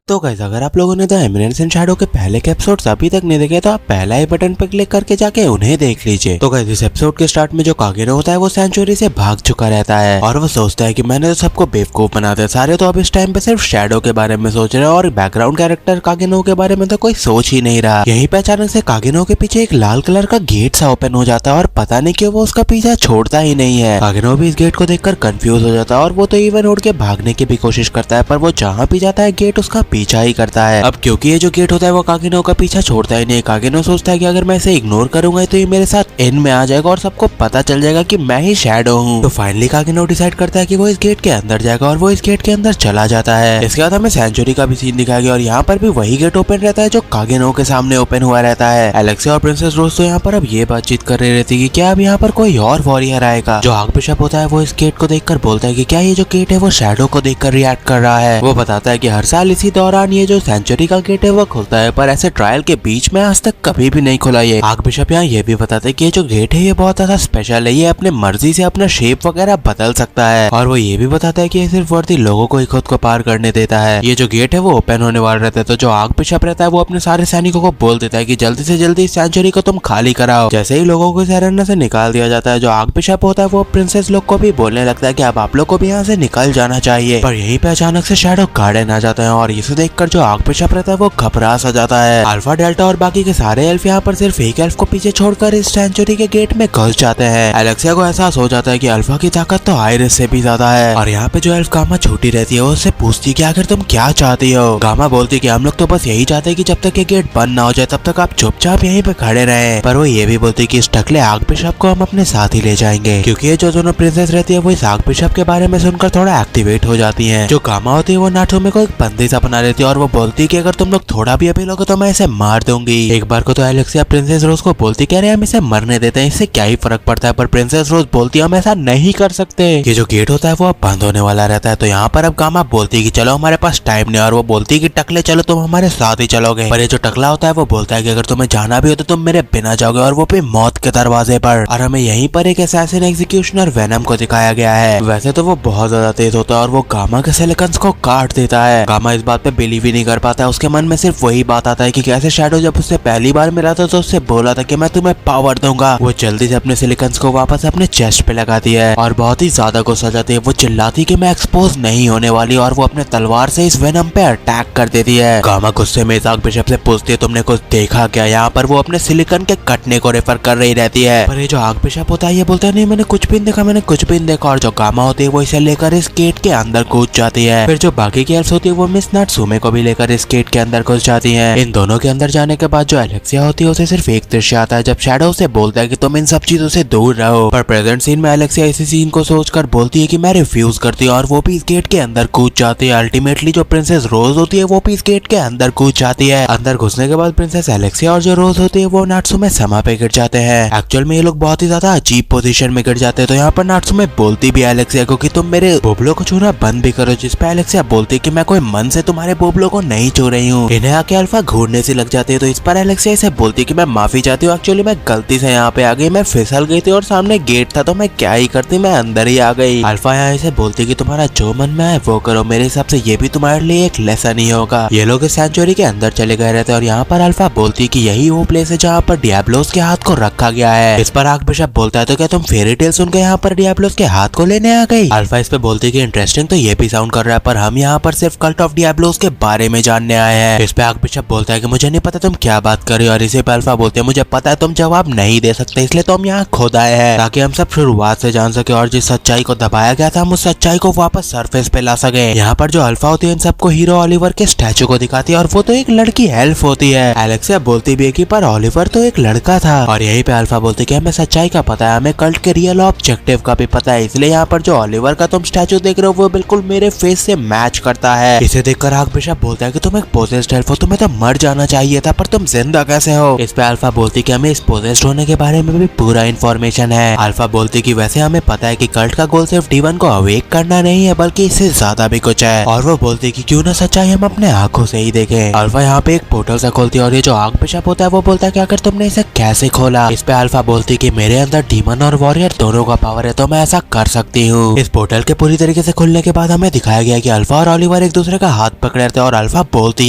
तो गाइस अगर आप लोगों ने द एमिनेंस इन शैडो के पहले के एपिसोड्स अभी तक नहीं देखे तो आप पहला ही बटन पर क्लिक करके जाके उन्हें देख लीजिए। तो गाइस इस एपिसोड के स्टार्ट में जो कागेनो होता है वो सेंचुरी से भाग चुका रहता है और वो सोचता है कि मैंने तो सबको बेवकूफ बना दिया, सारे तो अब इस टाइम पे सिर्फ शैडो के बारे में सोच रहे हैं और बैकग्राउंड कैरेक्टर कागेनो के बारे में तो कोई सोच ही नहीं रहा। यहीं पे अचानक से कागेनो के पीछे एक लाल कलर का गेट सा ओपन हो जाता है और पता नहीं क्यों वो उसका पीछा छोड़ता ही नहीं है। कागेनो भी इस गेट को देखकर कंफ्यूज हो जाता है और वो तो इवन उड़ के भागने की भी कोशिश करता है, पर वो जहाँ भी जाता है गेट उसका पीछा ही करता है। अब क्योंकि ये जो गेट होता है वो कागेनो का पीछा छोड़ता ही नहीं। कागेनो सोचता है कि अगर मैं इसे इग्नोर करूंगा तो ये मेरे साथ इन में आ जाएगा और सबको पता चल जाएगा कि मैं ही शैडो हूँ। तो फाइनली कागेनो डिसाइड करता है कि वो इस गेट के अंदर जाएगा और वो इस गेट के अंदर चला जाता है। इसके बाद हमें सेंचुरी का भी सीन दिखाया गया और यहाँ पर भी वही गेट ओपन रहता है जो कागेनो के सामने ओपन हुआ रहता है। एलेक्सिया और प्रिंसेस रोज तो यहाँ पर अब ये बातचीत कर रही रहती है कि क्या अब यहाँ पर कोई और वॉरियर आएगा। जो आर्क बिशप होता है वो इस गेट को देखकर बोलता है कि क्या ये जो गेट है वो शैडो को देखकर रिएक्ट कर रहा है। वो बताता है कि हर साल इसी दौरान ये जो सेंचुरी का गेट है वो खुलता है, पर ऐसे ट्रायल के बीच में आज तक कभी भी नहीं खुला ये। आर्क बिशप यहाँ ये भी बताते हैं कि ये जो गेट है ये बहुत ज्यादा स्पेशल है, ये अपने मर्जी से अपना शेप वगैरह बदल सकता है और वो ये भी बताता है कि ये सिर्फ वर्दी लोगों को ही खुद को पार करने देता है। ये जो गेट है वो ओपन होने वाला रहता है, तो जो आर्क बिशप रहता है वो अपने सारे सैनिकों को बोल देता है कि जल्दी से जल्दी सेंचुरी को तुम खाली कराओ। जैसे ही लोगों को इस अरण्य से निकाल दिया जाता है, जो आर्क बिशप होता है वो प्रिंसेस लोग को भी बोलने लगता है कि अब आप लोग को भी यहाँ से निकल जाना चाहिए। पर यहीं पे अचानक से शैडो गार्डन आ जाता है और इसे देखकर जो आर्क बिशप रहता है वो घबरा सा जाता है। अल्फा डेल्टा और बाकी के सारे एल्फ यहाँ पर सिर्फ एक एल्फ को पीछे छोड़कर इस सेंचुरी के गेट में घुस जाते हैं। एलेक्सिया को एहसास हो जाता है कि अल्फा की ताकत तो आयरिस से भी ज्यादा है और यहाँ पे जो एल्फ गामा छूटी रहती है वो उससे पूछती कि आखिर तुम क्या चाहती हो। गामा बोलती कि हम लोग तो बस यही चाहते हैं कि जब तक ये गेट बंद ना हो जाए तब तक आप चुपचाप यहीं पे खड़े रहे। पर वो ये भी बोलती कि इस टकले आर्क बिशप को हम अपने साथ ही ले जाएंगे, क्योंकि ये जो दोनों प्रिंसेस रहती है वो इस आर्क बिशप के बारे में सुनकर थोड़ा एक्टिवेट हो जाती है। जो गामा होती है वो नाटोमे को एक बंदी सा बना लेती है और वो बोलती है कि अगर तुम लोग थोड़ा भी अभी लोगे तो मैं इसे मार दूंगी। एक बार को तो एलेक्सिया प्रिंसेस रोज को बोलती कह रहे हम इसे मरने देते हैं, इससे क्या ही फर्क पड़ता है, पर प्रिंसेस रोज बोलती हम ऐसा नहीं कर सकते। ये जो गेट होता है वो अब बंद होने वाला रहता है, तो यहाँ पर अब गामा बोलती कि चलो हमारे पास टाइम नहीं, और वो बोलती कि टकले चलो तुम हमारे साथ ही चलोगे। पर ये जो टकला होता है वो बोलता है कि अगर तुम्हें जाना भी हो तो तुम मेरे बिना जाओगे, और वो भी मौत के दरवाजे पर। और हमें यहीं पर एक असैसिन एग्जीक्यूशनर वेनम को दिखाया गया है। वैसे तो वो बहुत ज्यादा तेज होता है और वो गामा के सिलिकन्स को काट देता है। गामा इस बात पे बिलीव ही नहीं कर पाता है, उसके मन में सिर्फ वही बात आता है कि कैसे शैडो जब उससे पहली बार मिला था तो उससे बोला था कि मैं तुम्हें पावर दूंगा। वो जल्दी से अपने सिलिकन्स को वापस अपने चेस्ट पे लगाती है और बहुत ही ज्यादा गुस्सा जाती है। वो चिल्लाती कि मैं एक्सपोज नहीं होने वाली और वो अपने तलवार से इस वेनम पे अटैक कर देती है। गामा गुस्से में आर्क बिशप से पूछती है तुमने कुछ देखा क्या। यहाँ पर वो अपने सिलिकन के कटने को रेफर कर रही रहती है, पर ये जो आर्क बिशप होता है ये बोलता है नहीं मैंने कुछ भी नहीं देखा, मैंने कुछ भी नहीं देखा। और जो गामा होती है वो इसे लेकर इस गेट के अंदर कूद जाती है। फिर जो बाकी की एल्फ होती है वो मिस नाट्सुमे को भी लेकर इस गेट के अंदर घुस जाती है। इन दोनों के अंदर जाने के बाद जो एलेक्सिया होती है उसे सिर्फ एक दृश्य आता है जब शैडो से बोलता है कि तुम इन सब चीजों से दूर रहो। पर प्रेजेंट सीन में एलेक्सिया इसी सीन को सोचकर बोलती है कि मैं रिफ्यूज करती हूँ और वो भी इस गेट के अंदर कूद जाती है। अल्टीमेटली जो प्रिंसेस रोज होती है वो भी इस गेट के अंदर कूद जाती है। अंदर घुसने के बाद प्रिंसेस एलेक्सिया और जो रोज होती है वो नाट्सुमे समा पे गिर जाते हैं। एक्चुअल में ये लोग बहुत ही ज्यादा अजीब पोजीशन में गिर जाते हैं, तो यहाँ पर नाट्सुमे बोलती भी एलेक्सिया को कि तुम मेरे बोबलो को छूना बंद भी करो, जिस पे एलेक्सिया बोलती कि मैं कोई मन से तुम्हारे बोबलो को नहीं छू रही हूँ। इन्हें आके अल्फा घूरने से लग जाती है, तो इस पर एलेक्सिया इसे बोलती कि मैं माफी चाहती हूँ, एक्चुअली मैं गलती से यहाँ पे आ गई, मैं फिसल गई थी और सामने गेट था तो मैं क्या ही करती, मैं अंदर ही आ गई। अल्फा यहाँ इसे बोलती कि तुम्हारा जो मन में आए वो करो, मेरे हिसाब से ये भी तुम्हारे लिए एक लेसन ही होगा। ये लोग इस सेंचुरी के अंदर चले गए रहते और यहाँ पर अल्फा बोलती कि यही वो प्लेस है जहाँ पर डियाब्लोस के हाथ को रखा गया है। इस पर आर्क बिशप बोलता है तो क्या तुम फेरी टेल सुन के यहाँ पर डियाब्लोस के हाथ को लेने आ गई। अल्फा इस पे बोलती कि इंटरेस्टिंग तो ये भी साउंड कर रहा है, पर हम यहाँ पर सिर्फ कल्ट ऑफ डियाब्लोस के बारे में जानने आए हैं। इस पे आर्क बिशप बोलता है कि मुझे नहीं पता तुम क्या बात कर रही हो, और इसी पे अल्फा बोलते हैं मुझे पता है तुम जवाब नहीं दे सकते, इसलिए तो हम यहाँ खुद आए हैं ताकि हम सब शुरुआत से जान सके और जिस सच्चाई को दबाया गया था हम उस सच्चाई को वापस सरफेस पे ला सके। यहाँ पर जो अल्फा होती है इन सबको हीरो ऑलिवर के स्टैचू को दिखाती है और वो तो एक लड़की एल्फ होती है। एलेक्सिया बोलती भी है कि पर ऑलिवर तो एक लड़का था, और यहीं पे अल्फा बोलती है कि हमें सच्चाई का पता है, हमें कल्ट के रियल ऑब्जेक्टिव का भी पता है, इसलिए यहाँ पर जो ऑलिवर का तुम स्टैचू देख रहे हो वो बिल्कुल मेरे फेस से मैच करता है। इसे देखकर आर्क बिशप बोलता है कि तुम एक पोजेस्ड एल्फ हो, तुम्हें तो मर जाना चाहिए था, पर तुम जिंदा कैसे हो। इस पे अल्फा बोलती कि हमें इस पोजेस्ड होने के बारे में भी पूरा इन्फॉर्मेशन है। अल्फा बोलती कि वैसे हमें पता है कि कल्ट का गोल सिर्फ डीवन को अवेक करना नहीं है बल्कि इससे ज्यादा भी कुछ है, और वो बोलती कि क्यों ना सच्चाई हम अपने आंखों से ही देखें। अल्फा यहाँ पे एक पोर्टल सा खोलती है और ये जो आर्क बिशप होता है वो बोलता है कि अगर तुमने इसे कैसे खोला। इस पे अल्फा बोलती कि मेरे अंदर डीमन और वॉरियर दोनों का पावर है तो मैं ऐसा कर सकती हूँ। इस पोर्टल के पूरी तरीके से खुलने के बाद हमें दिखाया गया कि अल्फा और ऑलिवर एक दूसरे का हाथ पकड़े रहते हैं और अल्फा बोलती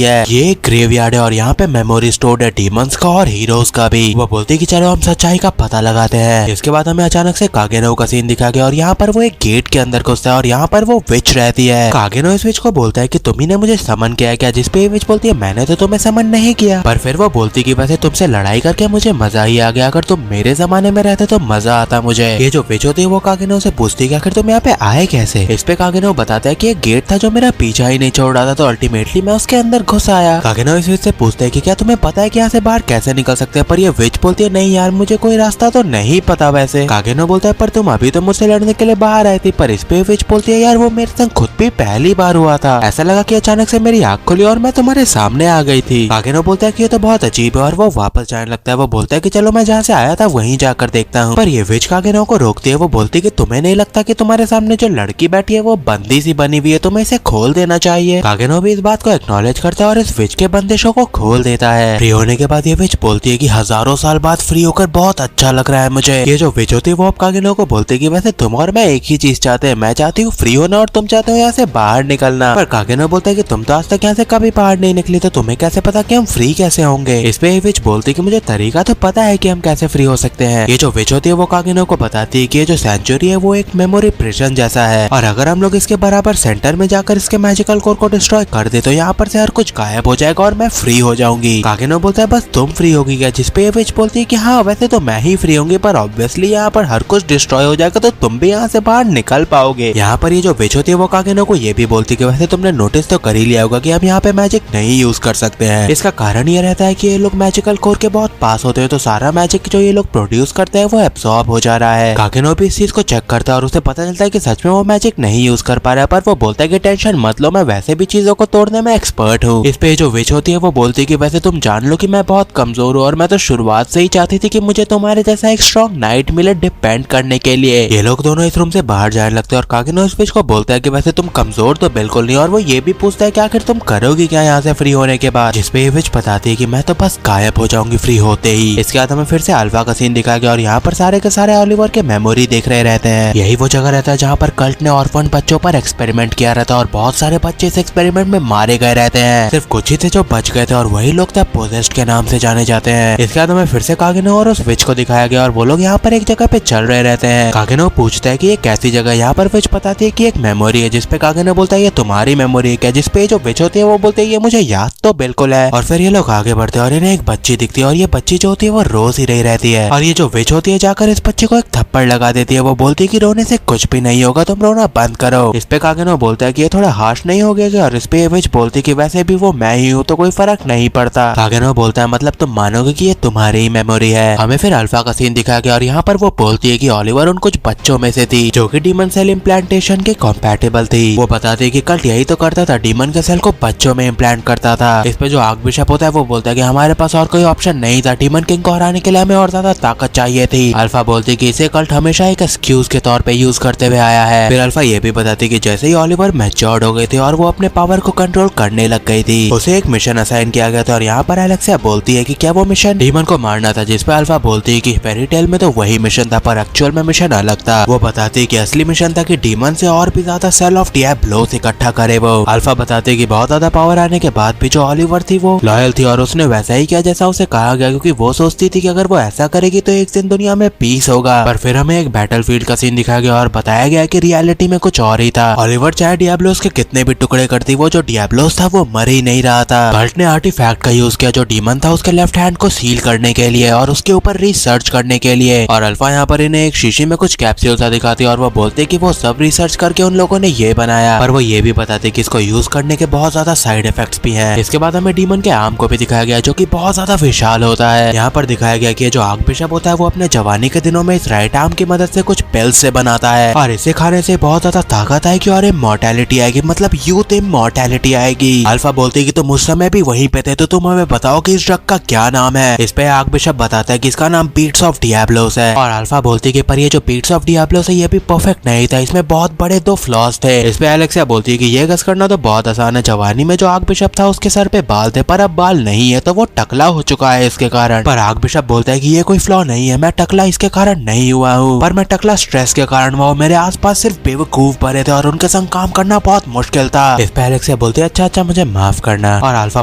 है ये ग्रेवयार्ड है और यहाँ पे मेमोरी स्टोर्ड है डीमंस का और हीरोज का भी। वो बोलती है कि चलो हम सच्चाई का पता लगाते हैं। इसके बाद हमें अचानक से कागेनो का सीन दिखा गया और यहाँ पर वो एक गेट के अंदर घुसता है और यहाँ पर वो विच रहती है। कागेनो इस विच को बोलता है कि तुम ही ने मुझे समन किया क्या, जिसपे विच बोलती है मैंने तो तुम्हें समन नहीं किया। पर फिर वो बोलती कि वैसे तुमसे लड़ाई करके मुझे मजा ही आ गया, अगर तुम मेरे जमाने में रहते तो मजा आता मुझे। ये जो विच होती है वो कागेनो से पूछती कि आखिर तुम यहाँ पे आए कैसे। इस पे कागेनो बताता है कि एक गेट था जो मेरा पीछा ही नहीं छोड़ रहा था, तो अल्टीमेटली मैं उसके अंदर घुस आया। कागेनो इस विच से पूछते है कि क्या तुम्हें पता है कि यहाँ से बाहर कैसे निकल सकते हैं, पर ये विच बोलती है नहीं यार मुझे कोई रास्ता तो नहीं पता। वैसे कागेनो बोलता है पर तुम अभी तो मुझसे लड़ने के लिए बाहर आई थी। पर इस पे विच बोलती है यार वो मेरे संग खुद भी पहली बार हुआ था, ऐसा लगा कि अचानक से मेरी आँख खुली और मैं तुम्हारे सामने आ गई थी। कागेनो बोलता है कि ये तो बहुत अजीब है और वो वापस जाने लगता है। वो बोलता है कि चलो मैं जहाँ से आया था वहीं जाकर देखता हूँ। पर ये विच कागेनो को रोकती है। वो बोलती है कि तुम्हें नहीं लगता कि तुम्हारे सामने जो लड़की बैठी है वो बंदी सी बनी हुई है, तुम्हें इसे खोल देना चाहिए। कागेनो भी इस बात को एक्नॉलेज करता है और इस विच के बंदिशों को खोल देता है। फ्री होने के बाद ये विच बोलती है कि हजारों साल बाद फ्री होकर बहुत अच्छा लग रहा है मुझे। ये जो विच होती है वो अब कागेनो को बोलती है कि वैसे तुम और मैं एक ही चीज चाहते हैं, मैं चाहती हूँ फ्री होना और तुम चाहते हो यहाँ से बाहर निकलना। पर कागेनो बोलता है कि तुम तो आज तक यहाँ से कभी बाहर नहीं निकली, तो तुम्हें कैसे पता कि हम फ्री कैसे होंगे। इस पे विच बोलती है कि मुझे तरीका तो पता है कि हम कैसे फ्री हो सकते हैं। ये जो विच होती है वो कागेनो को बताती है कि ये जो सेंचुरी है वो एक मेमोरी प्रिजन जैसा है और अगर हम लोग इसके बराबर सेंटर में जाकर इसके मैजिकल कोर को डिस्ट्रॉय कर दे तो यहाँ पर से हर कुछ गायब हो जाएगा और मैं फ्री हो जाऊंगी। कागेनो बोलता है बस तुम फ्री होगी क्या, जिसपे विच बोलती है कि हाँ वैसे तो मैं ही फ्री होंगी, पर ऑब्वियसली यहाँ पर हर कुछ डिस्ट्रॉय हो जाएगा तो तुम भी यहाँ से बाहर निकल पाओगे। यहाँ पर ये जो विच होती है वो कागेनो को ये भी बोलती है कि वैसे तुमने नोटिस तो कर ही लिया होगा कि हम यहाँ पे मैजिक नहीं यूज कर सकते हैं। इसका कारण ये रहता है कि ये लोग मैजिकल कोर के बहुत पास होते हैं, तो सारा मैजिक जो ये लोग प्रोड्यूस करते हैं वो एब्सॉर्ब हो जा रहा है। कागेनो भी इस चीज को चेक करता है और उसे पता चलता है कि सच में वो मैजिक नहीं यूज कर पा रहा है, पर वो बोलता है कि टेंशन मत लो, मैं वैसे भी चीजों को तोड़ने में एक्सपर्ट हूँ। इस पे जो विच होती है वो बोलती है कि वैसे तुम जान लो कि मैं बहुत कमजोर हूँ और मैं तो शुरुआत से ही चाहती थी कि मुझे तुम्हारे जैसा एक स्ट्रॉन्ग नाइट मिले डिपेंड करने के लिए। ये लोग दोनों इस रूम से बाहर जाने लगते हैं और कागेनो इस विच को बोलता है कि वैसे तुम कमजोर तो बिल्कुल नहीं, और वो ये भी पूछता है कि आखिर तुम करोगी क्या यहाँ से फ्री होने के बाद। जिसपे ये विच बताती है कि मैं तो बस गायब हो जाऊंगी फ्री होते ही। इसके बाद हमें फिर से अल्फा का सीन दिखाया गया और यहाँ पर सारे के सारे ओलिवर के मेमोरी देख रहे रहते हैं। यही वो जगह रहता है जहाँ पर कल्ट ने ऑर्फन बच्चों पर एक्सपेरिमेंट किया रहता है और बहुत सारे बच्चे इस एक्सपेरिमेंट में मारे गए रहते हैं। सिर्फ कुछ ही थे जो बच गए थे और वही लोग तब पोजेस्ड के नाम से जाने जाते हैं। इसके बाद हमें फिर से कागेनो और उस विच को दिखाया गया और वो लोग यहाँ पर एक जगह पे चल रहे रहते हैं। कागेनो पूछता है कि ये कैसी जगह, यहाँ पर विच बताती है कि एक मेमोरी है, जिसपे कागेनो बोलता है ये तुम्हारी मेमोरी है क्या, जिसपे जो विच होती है वो बोलते है ये मुझे याद तो बिल्कुल है। और फिर ये लोग आगे बढ़ते हैं और इन्हें एक बच्ची दिखती है और ये बच्ची जो होती है वो रोज ही रही रहती है और ये जो विच होती है जाकर इस बच्चे को एक थप्पड़ लगा देती है। वो बोलती है कि रोने से कुछ भी नहीं होगा, तुम रोना बंद करो। इस पे कागेनो बोलता है कि ये थोड़ा हार्श नहीं हो गया, और इस पे विच बोलती है कि वैसे भी वो मैं ही हूँ तो कोई फर्क नहीं पड़ता। कागेनो बोलता है मतलब तुम मानोगे कि ये तुम्हारी ही मेमोरी है। हमें फिर अल्फा का सीन दिखाया गया और यहाँ पर वो बोलती है कि ओलिवर उन कुछ बच्चों में से थी जो कि डीमन सेल इम्प्लांटेशन के कॉम्पैटिबल थी। वो बताती है कि कल्ट यही तो करता था, डीमन के सेल को बच्चों में इम्प्लांट करता था। इस पे जो आर्क बिशप होता है वो बोलता है कि हमारे पास और कोई ऑप्शन नहीं था, डीमन किंग को हराने के लिए हमें और ज्यादा ताकत चाहिए थी। अल्फा बोलती है कि इसे कल्ट हमेशा एक एक्सक्यूज के तौर पे यूज करते हुए आया है। फिर अल्फा ये भी बताती है कि जैसे ही ओलिवर मैच्योर्ड हो गए थे और वो अपने पावर को कंट्रोल करने लग गई थी, उसे एक मिशन असाइन किया गया था और यहाँ पर एलेक्सिया बोलती है कि क्या वो मिशन डीमन को मारना था, जिसपे अल्फा बोलती है कि फेरी टेल में तो वही मिशन था पर एक्चुअल में मिशन अलग था। वो बताती है कि असली मिशन था कि डीमन से और भी ज्यादा सेल ऑफ डियाब्लोस इकट्ठा करे। वो अल्फा बताती है कि बहुत ज्यादा पावर आने के बाद भी जो ओलिवर थी वो लॉयल थी और उसने वैसा ही किया जैसा उसे कहा गया, क्योंकि वो सोचती थी कि अगर वो ऐसा करेगी तो एक दिन दुनिया में पीस होगा। पर फिर हमें एक बैटलफील्ड का सीन दिखाया गया और बताया गया कि रियलिटी में कुछ और ही था। ओलिवर चाहे डियाब्लोस के कितने भी टुकड़े करती, वो जो डियाब्लोस था वो मर ही नहीं रहा था। कल्ट ने आर्टिफैक्ट का यूज किया जो डीमन था उसके लेफ्ट हैंड को सील करने के लिए और उसके ऊपर रिसर्च करने के लिए। और अल्फा यहाँ पर इन्हें एक शीशी में कुछ कैप्सूल सा दिखाती है और वो बोलते कि वो सब रिसर्च करके उन लोगों ने ये बनाया, पर वो ये भी बताते कि इसको यूज करने के बहुत ज्यादा साइड इफेक्ट्स भी हैं। इसके बाद हमें डीमन के आर्म को भी दिखाया गया जो कि बहुत ज्यादा विशाल होता है। यहाँ पर दिखाया गया कि जो आर्क बिशप होता है वो अपने जवानी के दिनों में इस राइट आर्म की मदद से कुछ पिल्स से बनाता है और इसे खाने से बहुत ज्यादा ताकत आएगी और इमॉर्टैलिटी आएगी, मतलब यूथ इमॉर्टैलिटी आएगी। अल्फा बोलती है कि तुम उस समय भी वहीं पे थे तो तुम हमें बताओ कि इस ड्रग का क्या नाम है। इस पे आर्क बिशप बताता है कि इसका नाम बीट्स ऑफ डियाब्लोस है और अल्फा बोलती है कि पर ये जो बीट्स ऑफ डियाब्लोस है ये भी परफेक्ट नहीं था, इसमें बहुत बड़े 2 फ्लॉज थे। इस पे एलेक्सिया बोलती है कि ये गस करना तो बहुत आसान है, जवानी में जो आर्क बिशप था उसके सर पे बाल थे पर अब बाल नहीं है तो वो टकला हो चुका है इसके कारण। पर आर्क बिशप बोलता है कि ये कोई फ्लॉ नहीं है, मैं टकला इसके कारण नहीं हुआ हूँ, पर मैं टकला स्ट्रेस के कारण हुआ। मेरे आसपास सिर्फ बेवकूफ भरे थे और उनके संग काम करना बहुत मुश्किल था। इस पे एलेक्सिया बोलती है अच्छा मुझे माफ करना। और अल्फा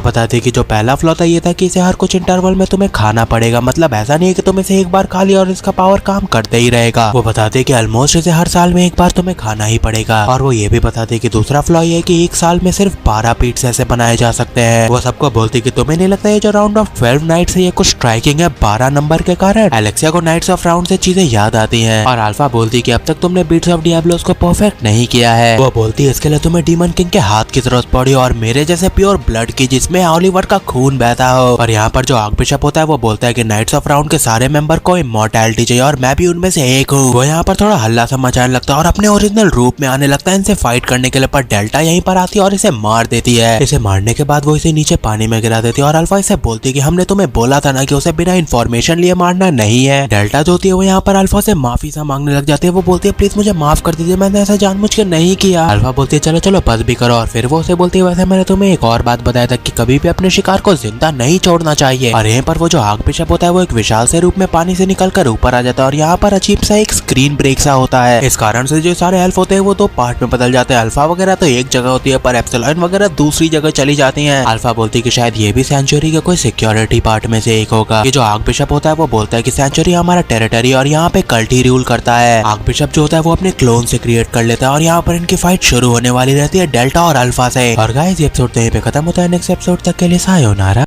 बताती है कि जो पहला फ्लॉ था ये था कि इसे हर कुछ इंटरवल में तुम्हें खाना पड़ेगा, मतलब ऐसा नहीं है कि तुम इसे एक बार खा लिया और इसका पावर काम करते ही रहेगा। वो बताते कि ऑलमोस्ट इसे हर साल में एक बार तुम्हें खाना ही पड़ेगा। और वो ये भी बताते कि दूसरा फ्लॉ ये है कि एक साल में सिर्फ 12 पीट्स ऐसे बनाए जा सकते हैं। वो सबको बोलती कि तुम्हें नहीं लगता ये जो राउंड ऑफ 12 नाइट्स है ये कुछ स्ट्राइकिंग है 12 नंबर के कारण। एलेक्सिया को नाइट्स ऑफ राउंड से चीजें याद आती हैं और अल्फा बोलती कि अब तक तुमने बीट्स ऑफ डियाब्लोस को परफेक्ट नहीं किया है। वो बोलती है इसके लिए तुम्हें डीमन किंग के हाथ की जरूरत पड़ी और मेरे जैसे प्योर ब्लड की जिसमें ओलिवर का खून बहता हो। और यहाँ पर जो आर्कबिशप होता है वो बोलता है कि नाइट्स ऑफ राउंड के सारे मेंबर को इमॉर्टैलिटी चाहिए और मैं भी उनमें से एक हूँ। वो यहाँ पर थोड़ा हल्ला सा मचाने लगता है और अपने ओरिजिनल रूप में आने लगता है इनसे फाइट करने के लिए, पर डेल्टा यहीं पर आती है और इसे मार देती है। इसे मारने के बाद वो इसे नीचे पानी में गिरा देती है और अल्फा इसे बोलती है कि हमने तुम्हें बोला था ना कि उसे बिना इन्फॉर्मेशन लिए मारना नहीं है। डेल्टा जो होती है वो यहाँ पर अल्फा से माफी सा मांगने लग जाती है। वो बोलती है प्लीज मुझे माफ कर दीजिए, मैंने ऐसा जानबूझ के नहीं किया। अल्फा बोलती है चलो चलो बस भी करो। और फिर वो उसे बोलती है वैसे मैंने तुम्हें एक और बात बताया था कि कभी भी अपने शिकार को जिंदा नहीं छोड़ना चाहिए। और यहाँ पर वो जो आर्कबिशप होता है वो एक विशाल से रूप में पानी से निकलकर ऊपर आ जाता है और यहाँ पर अजीब सा एक स्क्रीन ब्रेक सा होता है। इस कारण से जो सारे एल्फ होते हैं वो दो पार्ट में बदल जाते हैं। अल्फा वगैरह तो एक जगह होती है पर एप्सिलॉन वगैरह दूसरी जगह चली जाती हैं। अल्फा बोलती है कि शायद ये भी सेंचुरी के कोई सिक्योरिटी पार्ट में से एक होगा। ये जो आर्कबिशप होता है वो बोलता है कि सेंचुरी हमारा टेरिटरी और यहाँ पे कल्ट ही रूल करता है। आर्कबिशप जो होता है वो अपने क्लोन से क्रिएट कर लेता है और यहाँ पर इनकी फाइट शुरू होने वाली रहती है डेल्टा और अल्फा से। और गाइस ये एपिसोड यहीं पे खत्म होता है। नेक्स्ट एपिसोड तक के लिए सायोनारा।